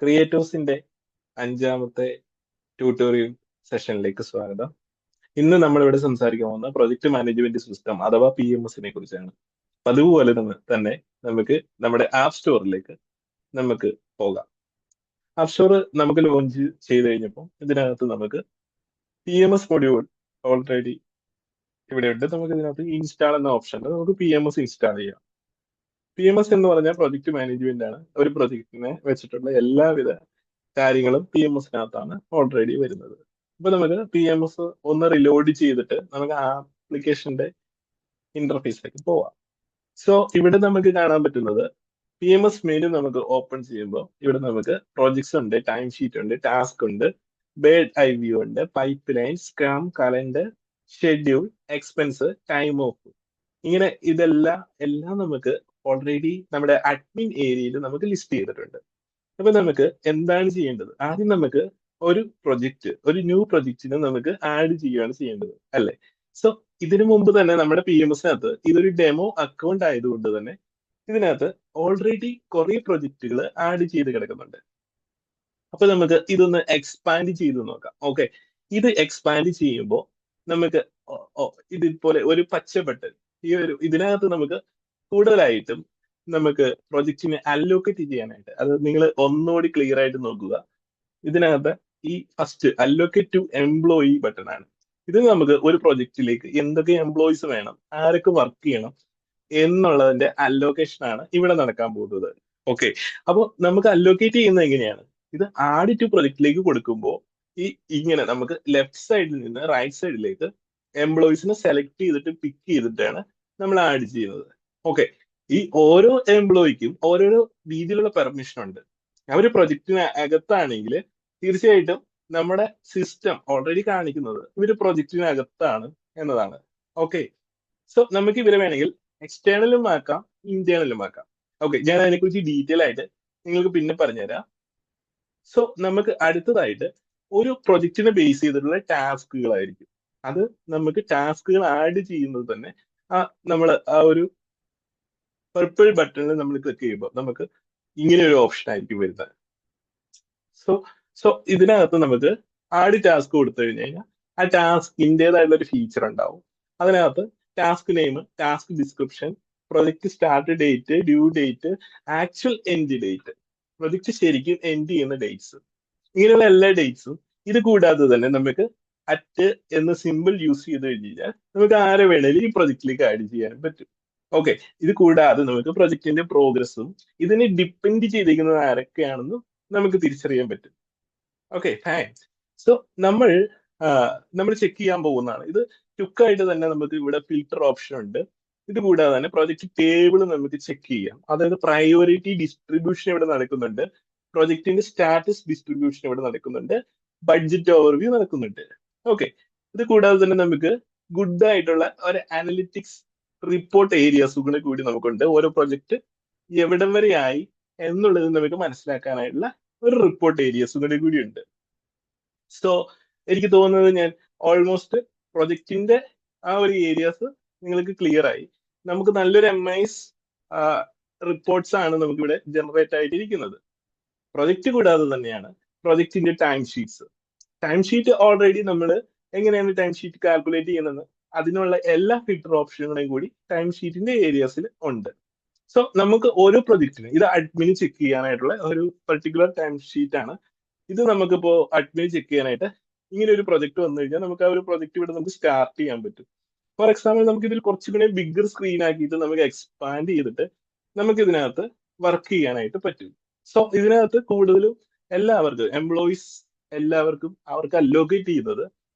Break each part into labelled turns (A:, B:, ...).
A: ക്രിയേറ്റോസിന്റെ അഞ്ചാമത്തെ ട്യൂട്ടോറിയൽ സെഷനിലേക്ക് സ്വാഗതം. ഇന്ന് നമ്മൾ ഇവിടെ സംസാരിക്കാൻ പോകുന്ന പ്രൊജക്ട് മാനേജ്മെന്റ് സിസ്റ്റം അഥവാ PMSനെ കുറിച്ചാണ്. അതുപോലെ തന്നെ നമുക്ക് നമ്മുടെ ആപ്പ് സ്റ്റോറിലേക്ക് നമുക്ക് പോകാം. ആപ്പ് സ്റ്റോർ നമുക്ക് ലോഞ്ച് ചെയ്ത് കഴിഞ്ഞപ്പോൾ ഇതിനകത്ത് നമുക്ക് PMS മൊഡ്യൂൾ ഓൾറെഡി ഇവിടെ ഉണ്ട്. നമുക്ക് ഇതിനകത്ത് ഇൻസ്റ്റാൾ എന്ന ഓപ്ഷൻ നമുക്ക് PMS ഇൻസ്റ്റാൾ ചെയ്യാം. PMS എന്ന് പറഞ്ഞാൽ പ്രൊജക്ട് മാനേജ്മെന്റ് ആണ്. ഒരു പ്രൊജക്ടിനെ വെച്ചിട്ടുള്ള എല്ലാവിധ കാര്യങ്ങളും PMSനകത്താണ് ഓൾറെഡി വരുന്നത്. അപ്പൊ നമുക്ക് PMS ഒന്ന് റിലോഡ് ചെയ്തിട്ട് നമുക്ക് ആപ്ലിക്കേഷന്റെ ഇന്റർഫേസിലേക്ക് പോവാം. സോ ഇവിടെ നമുക്ക് കാണാൻ പറ്റുന്നത് PMS മെനു നമുക്ക് ഓപ്പൺ ചെയ്യുമ്പോൾ ഇവിടെ നമുക്ക് പ്രോജക്ട്സ് ഉണ്ട്, ടൈം ഷീറ്റ് ഉണ്ട്, ടാസ്ക് ഉണ്ട്, ബേഡ് ഐ വ്യൂ ഉണ്ട്, pipe line, scrum, calendar, schedule, expense, time of, ഇങ്ങനെ എല്ലാം നമുക്ക് ഓൾറെഡി നമ്മുടെ അഡ്മിൻ ഏരിയയിൽ നമുക്ക് ലിസ്റ്റ് ചെയ്തിട്ടുണ്ട്. അപ്പൊ നമുക്ക് എന്താണ് ചെയ്യേണ്ടത്? ആദ്യം നമുക്ക് ഒരു ന്യൂ പ്രൊജക്റ്റിനെ നമുക്ക് ആഡ് ചെയ്യുകയാണ് ചെയ്യേണ്ടത്, അല്ലേ? സോ ഇതിനു മുമ്പ് തന്നെ നമ്മുടെ PMSനകത്ത് ഇതൊരു ഡെമോ അക്കൗണ്ട് ആയതുകൊണ്ട് തന്നെ ഇതിനകത്ത് ഓൾറെഡി കുറെ പ്രൊജക്റ്റുകൾ ആഡ് ചെയ്ത് കിടക്കുന്നുണ്ട്. അപ്പൊ നമുക്ക് ഇതൊന്ന് എക്സ്പാൻഡ് ചെയ്ത് നോക്കാം. ഓക്കെ, ഇത് എക്സ്പാൻഡ് ചെയ്യുമ്പോൾ നമുക്ക് ഇതുപോലെ ഒരു പച്ച ബട്ടൺ, ഇതിനകത്ത് നമുക്ക് കൂടുതലായിട്ടും നമുക്ക് പ്രൊജക്റ്റിനെ അലോക്കേറ്റ് ചെയ്യാനായിട്ട്, അത് നിങ്ങൾ ഒന്നുകൂടി ക്ലിയർ ആയിട്ട് നോക്കുക. ഇതിനകത്ത് ഈ first allocate to employee button ആണ്. ഇത് നമുക്ക് ഒരു പ്രൊജക്റ്റിലേക്ക് എന്തൊക്കെ എംപ്ലോയീസ് വേണം, ആരൊക്കെ വർക്ക് ചെയ്യണം എന്നുള്ളതിന്റെ അലോക്കേഷൻ ആണ് ഇവിടെ നടക്കാൻ പോകുന്നത്. ഓക്കെ, അപ്പോൾ നമുക്ക് അലോക്കേറ്റ് ചെയ്യുന്നത് എങ്ങനെയാണ്? ഇത് ആഡ് ടു പ്രൊജക്റ്റിലേക്ക് കൊടുക്കുമ്പോൾ ഇങ്ങനെ നമുക്ക് ലെഫ്റ്റ് സൈഡിൽ നിന്ന് റൈറ്റ് സൈഡിലേക്ക് എംപ്ലോയീസിനെ സെലക്ട് ചെയ്തിട്ട് പിക്ക് ചെയ്തിട്ടാണ് നമ്മൾ ആഡ് ചെയ്യുന്നത്. ഓക്കെ, ഈ ഓരോ എംപ്ലോയിക്കും ഓരോരോ രീതിയിലുള്ള പെർമിഷൻ ഉണ്ട്. അവർ പ്രൊജക്റ്റിന് അകത്താണെങ്കിൽ തീർച്ചയായിട്ടും നമ്മുടെ സിസ്റ്റം ഓൾറെഡി കാണിക്കുന്നത് ഇവര് പ്രൊജക്റ്റിനകത്താണ് എന്നതാണ്. ഓക്കെ, സോ നമുക്ക് ഇവരെ വേണമെങ്കിൽ എക്സ്റ്റേണലും ആക്കാം, ഇന്റേണലും ആക്കാം. ഓക്കെ, ഞാൻ അതിനെക്കുറിച്ച് ഡീറ്റെയിൽ ആയിട്ട് നിങ്ങൾക്ക് പിന്നെ പറഞ്ഞുതരാം. സോ നമുക്ക് അടുത്തതായിട്ട് ഒരു പ്രൊജക്റ്റിനെ ബേസ് ചെയ്തിട്ടുള്ള ടാസ്കുകളായിരിക്കും. അത് നമുക്ക് ടാസ്കുകൾ ആഡ് ചെയ്യുന്നത് തന്നെ നമ്മൾ ആ ഒരു പർപ്പിൾ ബട്ടണിൽ നമ്മൾ ക്ലിക്ക് ചെയ്യുമ്പോൾ നമുക്ക് ഇങ്ങനെ ഒരു ഓപ്ഷൻ ആയിരിക്കും വരുന്നത്. സോ സോ ഇതിനകത്ത് നമുക്ക് ആഡ് ടാസ്ക് കൊടുത്തു കഴിഞ്ഞു കഴിഞ്ഞാൽ ആ ടാസ്കിൻ്റെതായിട്ടുള്ള ഒരു ഫീച്ചർ ഉണ്ടാവും. അതിനകത്ത് task name, task description, project start date, due date, actual end date, project ശരിക്കും എൻഡ് ചെയ്യുന്ന ഡേറ്റ്സ്, ഇങ്ങനെയുള്ള എല്ലാ ഡേറ്റ്സും. ഇത് കൂടാതെ തന്നെ നമുക്ക് അറ്റ് എന്ന സിമ്പിൾ യൂസ് ചെയ്ത് കഴിഞ്ഞാൽ നമുക്ക് ആരെ വേണേലും ഈ പ്രൊജക്റ്റിലേക്ക് ആഡ് ചെയ്യാനും പറ്റും. ഓക്കെ, ഇത് കൂടാതെ നമുക്ക് പ്രൊജക്ടിന്റെ പ്രോഗ്രസ്സും ഇതിനെ ഡിപ്പെൻഡ് ചെയ്തിരിക്കുന്നത് ആരൊക്കെയാണെന്നും നമുക്ക് തിരിച്ചറിയാൻ പറ്റും. Okay, thanks. സോ നമ്മൾ നമ്മൾ ചെക്ക് ചെയ്യാൻ പോകുന്നതാണ് ഇത്. ക്വിക്കായിട്ട് തന്നെ നമുക്ക് ഇവിടെ ഫിൽട്ടർ ഓപ്ഷൻ ഉണ്ട്. ഇത് കൂടാതെ തന്നെ പ്രൊജക്ട് ടേബിൾ നമുക്ക് ചെക്ക് ചെയ്യാം. അതായത് പ്രയോറിറ്റി ഡിസ്ട്രിബ്യൂഷൻ ഇവിടെ നടക്കുന്നുണ്ട്, പ്രൊജക്ടിന്റെ സ്റ്റാറ്റസ് ഡിസ്ട്രിബ്യൂഷൻ ഇവിടെ നടക്കുന്നുണ്ട്, ബഡ്ജറ്റ് ഓവർവ്യൂ നടക്കുന്നുണ്ട്. ഓക്കെ, ഇത് കൂടാതെ തന്നെ നമുക്ക് ഗുഡ് ആയിട്ടുള്ള ഒരു അനലിറ്റിക്സ് റിപ്പോർട്ട് ഏരിയാസുകളെ കൂടി നമുക്കുണ്ട്. ഓരോ പ്രൊജക്ട് എവിടം വരെ ആയി എന്നുള്ളത് നമുക്ക് മനസ്സിലാക്കാനായിട്ടുള്ള ഒരു റിപ്പോർട്ട് ഏരിയാസുകളെ കൂടി ഉണ്ട്. സോ എനിക്ക് തോന്നുന്നത് ഞാൻ ഓൾമോസ്റ്റ് പ്രൊജക്ടിന്റെ ആ ഒരു ഏരിയാസ് നിങ്ങൾക്ക് ക്ലിയർ ആയി. നമുക്ക് നല്ലൊരു MIS റിപ്പോർട്ട്സ് ആണ് നമുക്ക് ഇവിടെ ജനറേറ്റ് ആയിട്ടിരിക്കുന്നത്. പ്രൊജക്ട് കൂടാതെ തന്നെയാണ് പ്രൊജക്ടിന്റെ time sheets. Time sheet already നമ്മൾ എങ്ങനെയാണ് ടൈം ഷീറ്റ് കാൽക്കുലേറ്റ് ചെയ്യുന്നത്, അതിനുള്ള എല്ലാ ഫിൽട്ടർ ഓപ്ഷനുകളെയും കൂടി ടൈം ഷീറ്റിന്റെ ഏരിയാസിൽ ഉണ്ട്. സോ നമുക്ക് ഓരോ പ്രൊജക്റ്റിനും ഇത് അഡ്മിന് ചെക്ക് ചെയ്യാനായിട്ടുള്ള ഒരു പെർട്ടിക്കുലർ ടൈം ഷീറ്റ് ആണ്. ഇത് നമുക്കിപ്പോ അഡ്മിന് ചെക്ക് ചെയ്യാനായിട്ട് ഇങ്ങനെ ഒരു പ്രൊജക്ട് വന്നു കഴിഞ്ഞാൽ നമുക്ക് ആ ഒരു പ്രൊജക്ട് ഇവിടെ നമുക്ക് സ്റ്റാർട്ട് ചെയ്യാൻ പറ്റും. ഫോർ എക്സാമ്പിൾ നമുക്ക് ഇതിൽ കുറച്ചുകൂടി ബിഗ്ഗർ സ്ക്രീൻ ആക്കിയിട്ട് നമുക്ക് എക്സ്പാൻഡ് ചെയ്തിട്ട് നമുക്ക് ഇതിനകത്ത് വർക്ക് ചെയ്യാനായിട്ട് പറ്റും. സോ ഇതിനകത്ത് കൂടുതലും എല്ലാവർക്കും എംപ്ലോയീസ് എല്ലാവർക്കും അവർക്ക് അലോക്കേറ്റ് ചെയ്യുന്നത്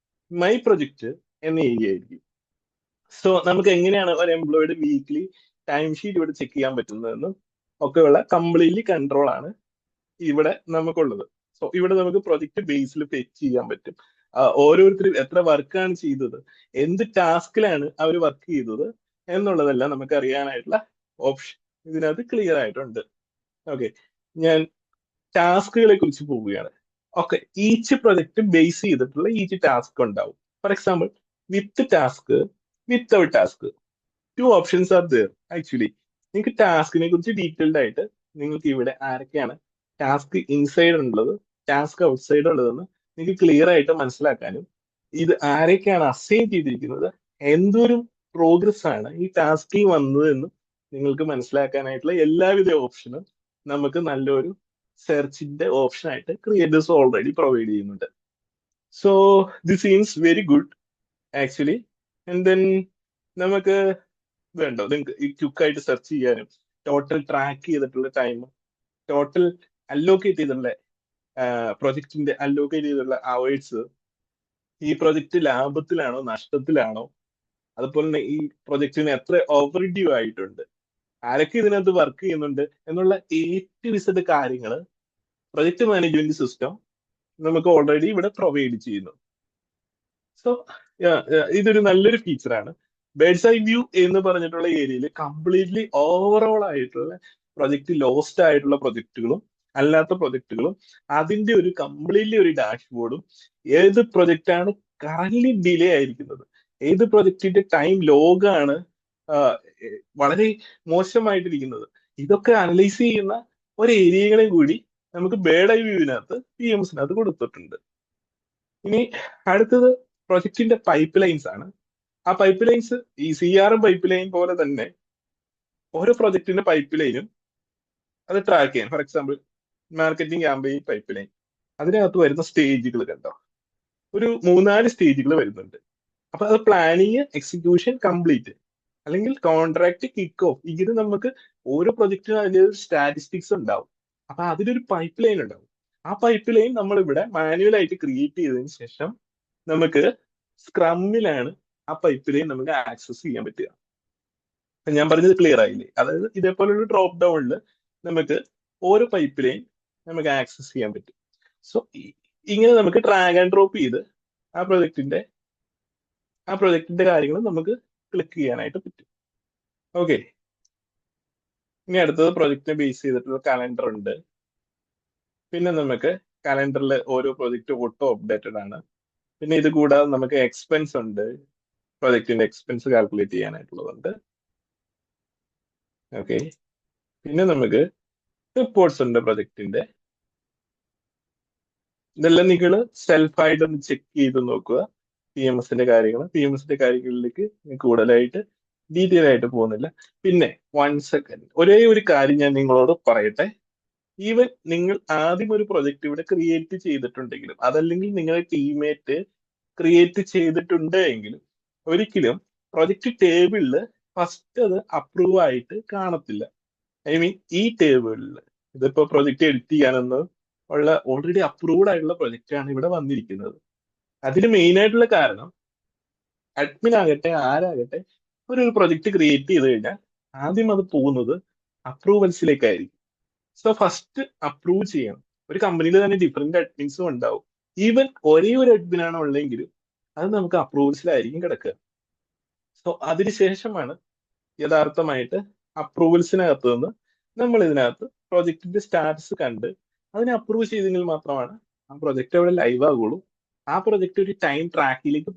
A: മൈ പ്രൊജക്ട് എന്ന ഏരിയ ആയിരിക്കും. സോ നമുക്ക് എങ്ങനെയാണ് ഒരു എംപ്ലോയിയുടെ വീക്ക്ലി ടൈം ഷീറ്റ് ഇവിടെ ചെക്ക് ചെയ്യാൻ പറ്റുന്നതെന്നും ഒക്കെയുള്ള കംപ്ലീറ്റ്ലി കൺട്രോൾ ആണ് ഇവിടെ നമുക്കുള്ളത്. സോ ഇവിടെ നമുക്ക് പ്രൊജക്ട് ബേസിൽ ഫെച്ച് ചെയ്യാൻ പറ്റും. ഓരോരുത്തരും എത്ര വർക്കാണ് ചെയ്തത്, എന്ത് ടാസ്കിലാണ് അവർ വർക്ക് ചെയ്തത് എന്നുള്ളതെല്ലാം നമുക്ക് അറിയാനായിട്ടുള്ള ഓപ്ഷൻ ഇതിനകത്ത് ക്ലിയർ ആയിട്ടുണ്ട്. ഓക്കെ, ഞാൻ ടാസ്കുകളെ കുറിച്ച് പോവുകയാണ്. ഓക്കെ, ഈച്ച് പ്രൊജക്ട് ബേസ് ചെയ്തിട്ടുള്ള ഈച്ച് ടാസ്ക് ഉണ്ടാവും. For example with task, without task, 2 options are there. Actually നിങ്ങൾക്ക് ടാസ്കിനെ കുറിച്ച് ഡീറ്റെയിൽഡ് ആയിട്ട് നിങ്ങൾക്ക് ഇവിടെ ആരൊക്കെയാണ് ടാസ്ക് ഇൻസൈഡ് ഉള്ളത്, ടാസ്ക് ഔട്ട്സൈഡ് ഉള്ളതെന്ന് നിങ്ങൾക്ക് ക്ലിയർ ആയിട്ട് മനസ്സിലാക്കാനും ഇത് ആരൊക്കെയാണ് അസൈൻ ചെയ്തിരിക്കുന്നത്, എന്തോരം പ്രോഗ്രസ് ആണ് ഈ ടാസ്കിൽ വന്നത് എന്ന് നിങ്ങൾക്ക് മനസ്സിലാക്കാനായിട്ടുള്ള എല്ലാവിധ ഓപ്ഷനും നമുക്ക് നല്ലൊരു സെർച്ചിന്റെ ഓപ്ഷൻ ആയിട്ട് ക്രിയേറ്റേഴ്സ് ഓൾറെഡി പ്രൊവൈഡ് ചെയ്യുന്നുണ്ട്. So this scenes very good actually. And then നമുക്ക് വേണ്ടോ നിങ്ങൾക്ക് ഈ ക്വിക്കായിട്ട് സെർച്ച് ചെയ്യാനും ടോട്ടൽ ട്രാക്ക് ചെയ്തിട്ടുള്ള ടൈം, ടോട്ടൽ അലോക്കേറ്റ് ചെയ്തിട്ടുള്ള പ്രൊജക്ടിന്റെ അലോക്കേറ്റ് ചെയ്തിട്ടുള്ള അവേഴ്സ്, ഈ പ്രൊജക്ട് ലാഭത്തിലാണോ നഷ്ടത്തിലാണോ, അതുപോലെ തന്നെ ഈ പ്രൊജക്ടിന് എത്ര ഓവർ ഡ്യൂ ആയിട്ടുണ്ട്, ആരൊക്കെ ഇതിനകത്ത് വർക്ക് ചെയ്യുന്നുണ്ട് എന്നുള്ള A to Z കാര്യങ്ങൾ പ്രൊജക്ട് മാനേജ്മെന്റ് സിസ്റ്റം നമുക്ക് ഓൾറെഡി ഇവിടെ പ്രൊവൈഡ് ചെയ്യുന്നു. സോ ഇതൊരു നല്ലൊരു ഫീച്ചറാണ്. ബേഡ്സ് ഐ വ്യൂ എന്ന് പറഞ്ഞിട്ടുള്ള ഏരിയയിൽ കംപ്ലീറ്റ്ലി ഓവറോൾ ആയിട്ടുള്ള പ്രൊജക്ട് ലോസ്റ്റ് ആയിട്ടുള്ള പ്രൊജക്ടുകളും അല്ലാത്ത പ്രൊജക്ടുകളും അതിന്റെ ഒരു കംപ്ലീറ്റ്ലി ഒരു ഡാഷ്ബോർഡും, ഏത് പ്രൊജക്റ്റാണ് കറന്റ് ഡിലേ ആയിരിക്കുന്നത്, ഏത് പ്രൊജക്ടിന്റെ ടൈം ലോഗാണ് വളരെ മോശമായിട്ടിരിക്കുന്നത്, ഇതൊക്കെ അനലൈസ് ചെയ്യുന്ന ഒരു ഏരിയകളെ കൂടി നമുക്ക് ബേഡ് ഐ വ്യൂവിനകത്ത് PMസിനകത്ത് കൊടുത്തിട്ടുണ്ട്. ഇനി അടുത്തത് പ്രൊജക്ടിന്റെ പൈപ്പ് ലൈൻസ് ആണ്. ആ പൈപ്പ് ലൈൻസ് ഈ CRM പൈപ്പ് ലൈൻ പോലെ തന്നെ ഓരോ പ്രൊജക്ടിന്റെ പൈപ്പ് ലൈനും അത് ട്രാക്ക് ചെയ്യാൻ, for example marketing campaign pipe line, അതിനകത്ത് വരുന്ന സ്റ്റേജുകൾ കണ്ടോ, ഒരു 3-4 സ്റ്റേജുകൾ വരുന്നുണ്ട്. അപ്പൊ അത് പ്ലാനിങ്, എക്സിക്യൂഷൻ, കംപ്ലീറ്റ്, അല്ലെങ്കിൽ കോൺട്രാക്ട്, കിക്ക് ഓഫ്, ഇങ്ങനെ നമുക്ക് ഓരോ പ്രൊജക്റ്റിനും അതിന്റെ സ്റ്റാറ്റിസ്റ്റിക്സ് ഉണ്ടാവും. അപ്പൊ അതിലൊരു പൈപ്പ് ലൈൻ ഉണ്ടാവും. ആ പൈപ്പ് ലൈൻ നമ്മൾ ഇവിടെ മാനുവൽ ആയിട്ട് ക്രിയേറ്റ് ചെയ്തതിന് ശേഷം നമുക്ക് സ്ക്രമ്മിലാണ് ആ പൈപ്പ് ലൈൻ നമുക്ക് ആക്സസ് ചെയ്യാൻ പറ്റുക. ഞാൻ പറഞ്ഞത് ക്ലിയർ ആയില്ലേ? അതായത് ഇതേപോലെ ഒരു ഡ്രോപ്പ് ഡൗണിൽ നമുക്ക് ഓരോ പൈപ്പ് ലൈൻ നമുക്ക് ആക്സസ് ചെയ്യാൻ പറ്റും. സോ ഇങ്ങനെ നമുക്ക് ഡ്രാഗ് ആൻഡ് ഡ്രോപ്പ് ചെയ്ത് ആ പ്രൊജക്ടിന്റെ കാര്യങ്ങൾ നമുക്ക് ക്ലിക്ക് ചെയ്യാനായിട്ട് പറ്റും. ഓക്കെ, ഇനി അടുത്തത് പ്രൊജക്ടിനെ ബേസ് ചെയ്തിട്ടുള്ള കലണ്ടർ ഉണ്ട്. പിന്നെ നമുക്ക് കലണ്ടറിൽ ഓരോ പ്രൊജക്ട് ഓട്ടോ അപ്ഡേറ്റഡ് ആണ്. പിന്നെ ഇത് കൂടാതെ നമുക്ക് എക്സ്പെൻസ് ഉണ്ട്, പ്രൊജക്ടിന്റെ എക്സ്പെൻസ് കാൽക്കുലേറ്റ് ചെയ്യാനായിട്ടുള്ളതുണ്ട്. ഓക്കെ, പിന്നെ നമുക്ക് റിപ്പോർട്ട്സ് ഉണ്ട് പ്രൊജക്ടിന്റെ. ഇതെല്ലാം നിങ്ങൾ സെൽഫായിട്ട് ഒന്ന് ചെക്ക് ചെയ്ത് നോക്കുക. PMസിന്റെ കാര്യങ്ങളിലേക്ക് കൂടുതലായിട്ട് ഡീറ്റെയിൽ ആയിട്ട് പോകുന്നില്ല. പിന്നെ 1 സെക്കൻഡ്, ഒരേ ഒരു കാര്യം ഞാൻ നിങ്ങളോട് പറയട്ടെ. ഈവൻ നിങ്ങൾ ആദ്യം ഒരു പ്രൊജക്ട് ഇവിടെ ക്രിയേറ്റ് ചെയ്തിട്ടുണ്ടെങ്കിലും, അതല്ലെങ്കിൽ നിങ്ങളുടെ ടീമേറ്റ് ക്രിയേറ്റ് ചെയ്തിട്ടുണ്ട് എങ്കിലും, ഒരിക്കലും പ്രൊജക്ട് ടേബിളിൽ ഫസ്റ്റ് അത് അപ്രൂവ് ആയിട്ട് കാണത്തില്ല. ഐ മീൻ ഈ ടേബിളിൽ ഇതിപ്പോ പ്രൊജക്ട് എഡിറ്റ് ചെയ്യാനൊന്നും ഉള്ള ഓൾറെഡി അപ്രൂവ്ഡ് ആയിട്ടുള്ള പ്രൊജക്റ്റ് ആണ് ഇവിടെ വന്നിരിക്കുന്നത്. അതിന് മെയിൻ ആയിട്ടുള്ള കാരണം അഡ്മിൻ ആകട്ടെ ആരാകട്ടെ ഒരു പ്രൊജക്ട് ക്രിയേറ്റ് ചെയ്ത് കഴിഞ്ഞാൽ ആദ്യം അത് പോകുന്നത് അപ്രൂവൽസിലേക്കായിരിക്കും. സോ ഫസ്റ്റ് അപ്രൂവ് ചെയ്യണം. ഒരു കമ്പനിയിൽ തന്നെ ഡിഫറെന്റ് അഡ്മിൻസും ഉണ്ടാവും. ഈവൻ ഒരേ ഒരു അഡ്മിൻ ആണ് ഉള്ളെങ്കിലും അത് നമുക്ക് അപ്രൂവൽസിലായിരിക്കും കിടക്കുക. സോ അതിനുശേഷമാണ് യഥാർത്ഥമായിട്ട് അപ്രൂവൽസിനകത്ത് നിന്ന് നമ്മൾ ഇതിനകത്ത് പ്രൊജക്ടിന്റെ സ്റ്റാറ്റസ് കണ്ട് അതിനെ അപ്രൂവ് ചെയ്തെങ്കിൽ മാത്രമാണ് ആ പ്രൊജക്ട് അവിടെ ലൈവ് ആകുള്ളൂ. ആ പ്രൊജക്ട് ഒരു ടൈം ട്രാക്കിലേക്ക്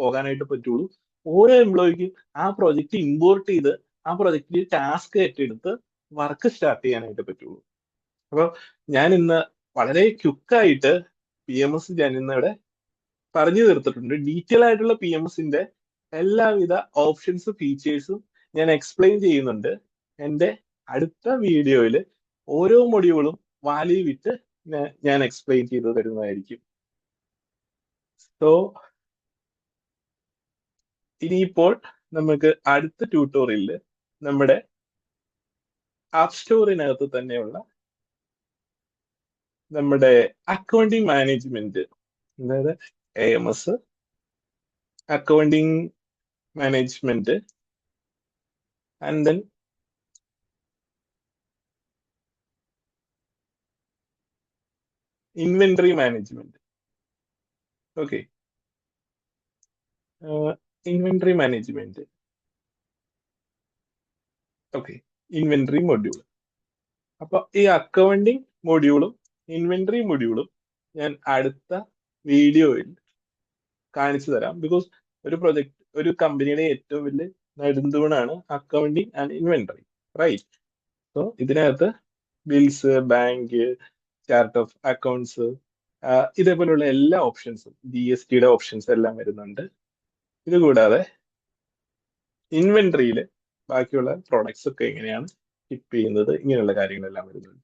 A: പോകാനായിട്ട് പറ്റുള്ളൂ. ഓരോ എംപ്ലോയിക്കും ആ പ്രൊജക്ട് ഇമ്പോർട്ട് ചെയ്ത് ആ പ്രൊജക്റ്റിൽ ടാസ്ക് ഏറ്റെടുത്ത് വർക്ക് സ്റ്റാർട്ട് ചെയ്യാനായിട്ട് പറ്റുള്ളൂ. അപ്പോൾ ഞാൻ ഇന്ന് വളരെ ക്വിക്കായിട്ട് PMS ഞാൻ ഇന്ന് ഇവിടെ പറഞ്ഞു തീർത്തിട്ടുണ്ട്. ഡീറ്റെയിൽ ആയിട്ടുള്ള PMSന്റെ എല്ലാവിധ ഓപ്ഷൻസും ഫീച്ചേഴ്സും ഞാൻ എക്സ്പ്ലെയിൻ ചെയ്യുന്നുണ്ട്. എൻ്റെ അടുത്ത വീഡിയോയിൽ ഓരോ മൊഡ്യൂളും വാല്യൂ വിട്ട് ഞാൻ എക്സ്പ്ലെയിൻ ചെയ്ത് തരുന്നതായിരിക്കും. സോ ഇനിയിപ്പോൾ നമുക്ക് അടുത്ത ട്യൂട്ടോറിയലിൽ നമ്മുടെ ആപ്പ് സ്റ്റോറിനകത്ത് തന്നെയുള്ള നമ്മുടെ അക്കൗണ്ടിങ് മാനേജ്മെന്റ്, അതായത് AMS, accounting management, and then inventory management. Okay, inventory management. Okay, inventory module. അപ്പൊ ഈ അക്കൗണ്ടിങ് മൊഡ്യൂളും ഇൻവെന്ററി മൊഡ്യൂളും ഞാൻ അടുത്ത വീഡിയോയിൽ കാണിച്ചു തരാം. ബിക്കോസ് ഒരു കമ്പനിയുടെ ഏറ്റവും വലിയ നെടുന്തൂണാണ് accounting and inventory, right? So ഇതിനകത്ത് bills, bank, chart of accounts, ഇതേപോലെയുള്ള എല്ലാ ഓപ്ഷൻസും, GSTയുടെ ഓപ്ഷൻസ് എല്ലാം വരുന്നുണ്ട്. ഇത് കൂടാതെ ഇൻവെന്ററിയിൽ ബാക്കിയുള്ള പ്രോഡക്ട്സ് ഒക്കെ എങ്ങനെയാണ് ഷിപ്പ് ചെയ്യുന്നത്, ഇങ്ങനെയുള്ള കാര്യങ്ങളെല്ലാം വരുന്നുണ്ട്.